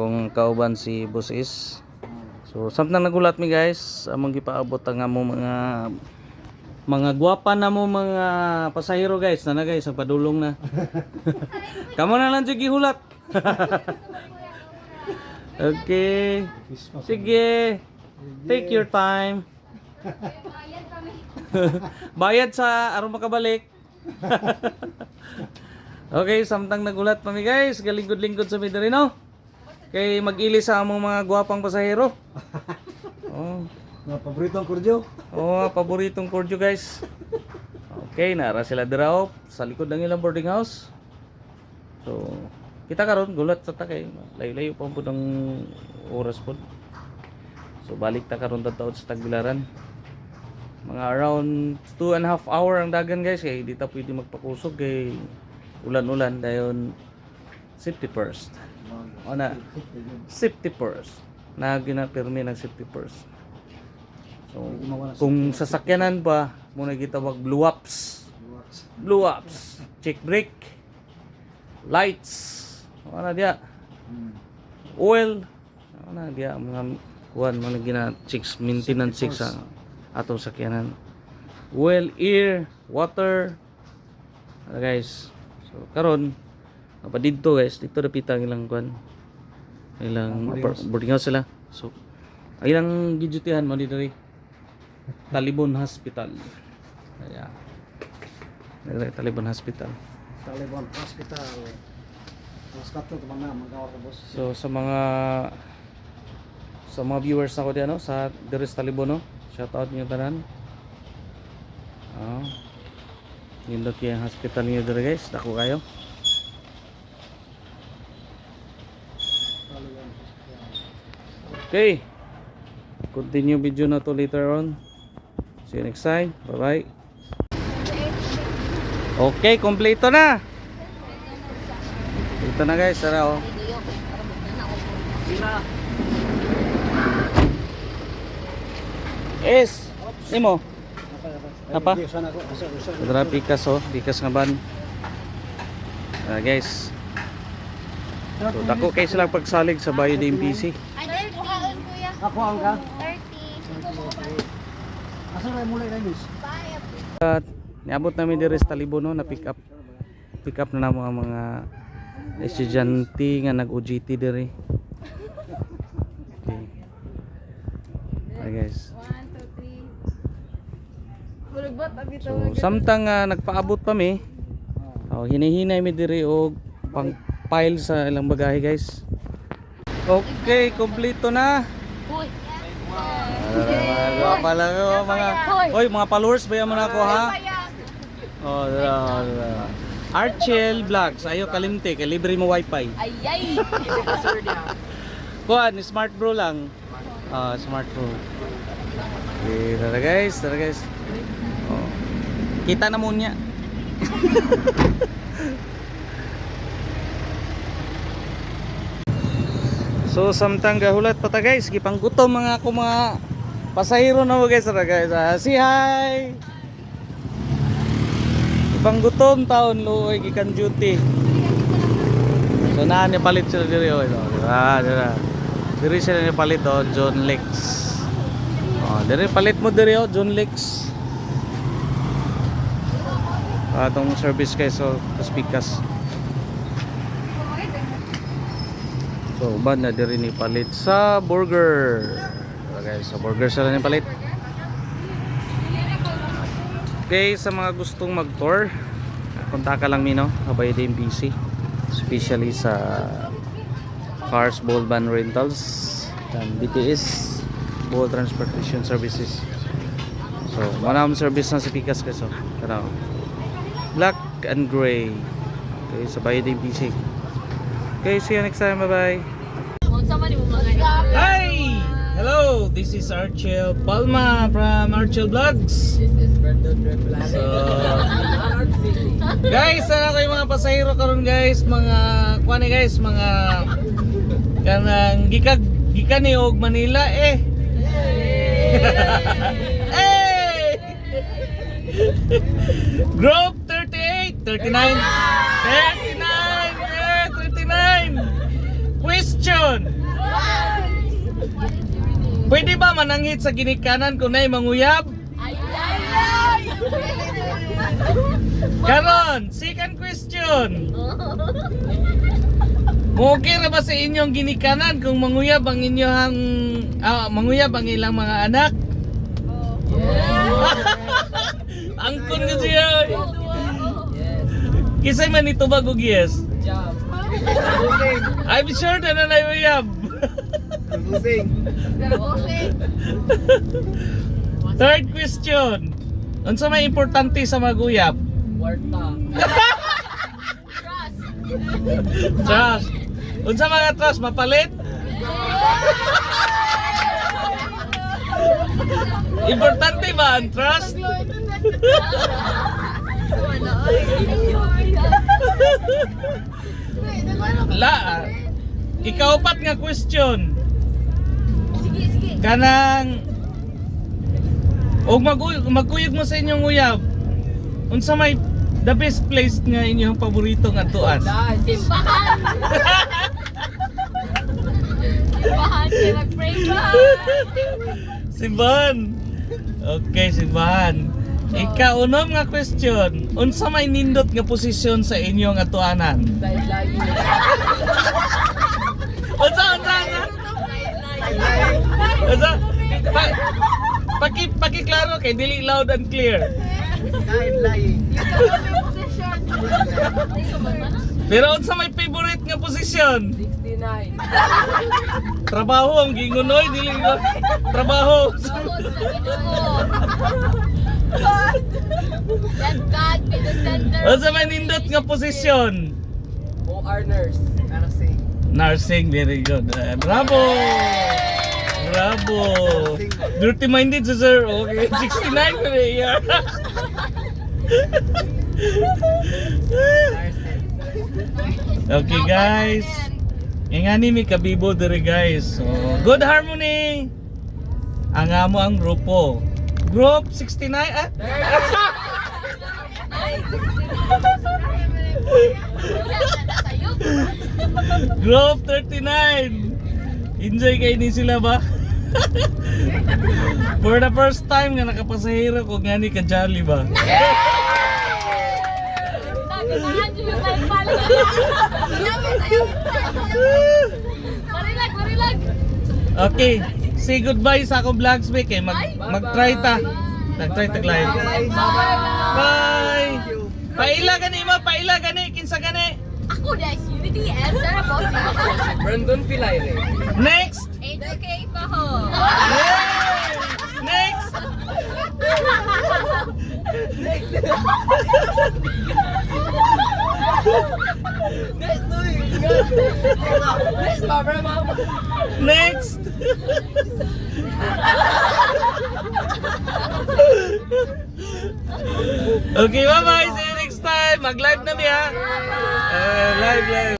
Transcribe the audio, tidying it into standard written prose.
Kung kauban si Boss Is. So samtang nagulat mi guys, among gipaabot ang amo mga gwapa na mo mga pasahero guys, na guys ang padulong na. Kamo na lang sige hulat. Okay. Sige. Take your time. Bayad sa aron makabalik. Okay, samtang nagulat pa mi guys, galingkod-lingkod sa mi diri no. Kay mag-ili sa among mga gwapang pasahero. Oh, Mga paboritong kurjo. oh, paboritong Cordio guys. Okay, nara sila dira sa likod ng ilang boarding house. So, kita karon gulat sa takay. Layo-layo pa po ng oras po. So, balik ta karon taon sa Tagbilaran. Mga around 2.5 hour ang dagan guys. Kaya di ta pwede magpakusog kay ulan-ulan dahil safety first. O na, safety first. Na ginapirmi ng safety first. So, kung sasakyanan pa, muna gitawag blue ups. Blue ups. Check brake. Lights. Ano dia? Oil. Ano dia? Mga kuhan, mga gina-checks, maintenance checks sa atong sakyanan. Oil, air, water. Ano guys? So, karon apa dito guys, dito napitang ilang kuhan. Ilang boarding house sila. So, ilang gidutihan mo dito rin. Talibon Hospital. Ayan. Talibon Hospital. Talibon Hospital. Mas kato ito mga magkawar ka boss. So sa mga viewers ako diyan no, sa Deres Talibon no. Shout out niyo tanan. Nindot yung hospital niyo dire guys. Dako kayo. Okay. Continue video na to later on. See you next time. Bye bye. Okay, kompleto na. Ito na guys, tara oh. Es, nimo. Apa? Dara pikas oh, pikas nga ban. Guys. So, dako kay sila pagsalig sa Bayo de MPC. Ay, buhaon kuya. Ako ang ka? 30. Asa ray mulay na miss? At niabot namin diri sa Talibon no, na pick up na namo ang mga estudyante nga nag-OJT diri. Okay. Hi guys. 1, 2, 3. So samtang nagpaabot pa mi, hinihinay mi diri og pang pile sa ilang bagahe guys. Okay, kompleto na. Uy. Pala ko mga oy mga followers ba mo na ako ha? Oh, Archel Vlogs, ayo kalimte kay libre mo wifi. Ayay. Kuan, smart bro lang. Smart bro. Okay, tara guys, tara guys. Oh. Kita na mo niya. So samtang gahulat pa ta guys, gipanggutom mga ako mga pasahero na mo guys, tara guys. Say hi. Gipanggutom taon luoy gikan duty. So na ni palit sila diri oh. Dira. Diri sila ni palit oh, John Lex. Oh, diri palit mo diri oh, John Lex. Atong service guys so kaspikas. So uban na diri ni palit sa burger. So guys, sa burger sila ni palit. Okay, sa mga gustong mag-tour, kontak ka lang mi no, Bayo de MPC. Especially sa Cars Bold Van Rentals and BTS Bold Transportation Services. So, manam service na si Pikas kaso. Tara. Black and gray. Okay, sa Bayo de MPC. Okay, see you next time. Bye-bye. Hi! Hello! This is Archel Palma from Archel Vlogs. This is Brandon Reblan. So, guys, sana kayo mga pasahero karon guys, mga kuan guys, mga kanang gikan ni og Manila eh. Hey! Group 38, 39. 39. Yeah, 39. question. Pwede ba mananghit sa ginikanan kung na'y manguyab? Ay, ay, ay! Karon, second question. Okay ra ba sa inyong ginikanan kung manguyab ang manguyab ang ilang mga anak? Angkon ko siya. Kisay man ito ba kung yes? I'm sure na nanay uyab. Third question. Unsa may importante sa maguyab? Trust. Unsa mga trust mapalit? Importante ba ang trust? La. Ikaapat nga question. Sige, sige. Kanang og magkuyog mo sa inyong uyab. Unsa may the best place nga inyong paborito nga tuan? Simbahan! Simbahan! Kaya mag-pray ba? Simbahan. Okay, simbahan. Ikaunom nga question. Unsa may nindot nga posisyon sa inyong atuanan? Unsa? Unsa? Pakiklaro kay dili loud and clear. Pero unsa may favorite nga posisyon? 69. Trabaho ang gingunoy dili ko. Trabaho. Let God be the center. Unsa may nindot nga posisyon? OR nurse. Nursing, very good. Bravo! Bravo! Dirty minded si sir. Okay, 69 ko na iya. Okay guys. Ingani mi kabibo diri guys. So, good harmony. Ang amo ang grupo. Group 69 ah? Group 39. Enjoy kayo ni sila ba? For the first time nga nakapasahero ko nga ni ka-jolly ba? Marilag, marilag. Okay, say goodbye sa akong vlogspeak eh. Mag-try ta. Nag-try ta live. Bye! Paila gani mo, paila gani, kinsa gani. Ako guys, Unity answer po. Brandon Pilaire. Next! HK pa ho. Yay! Next! Next! Okay, bye-bye. See you next time. Mag-live na niya. Live.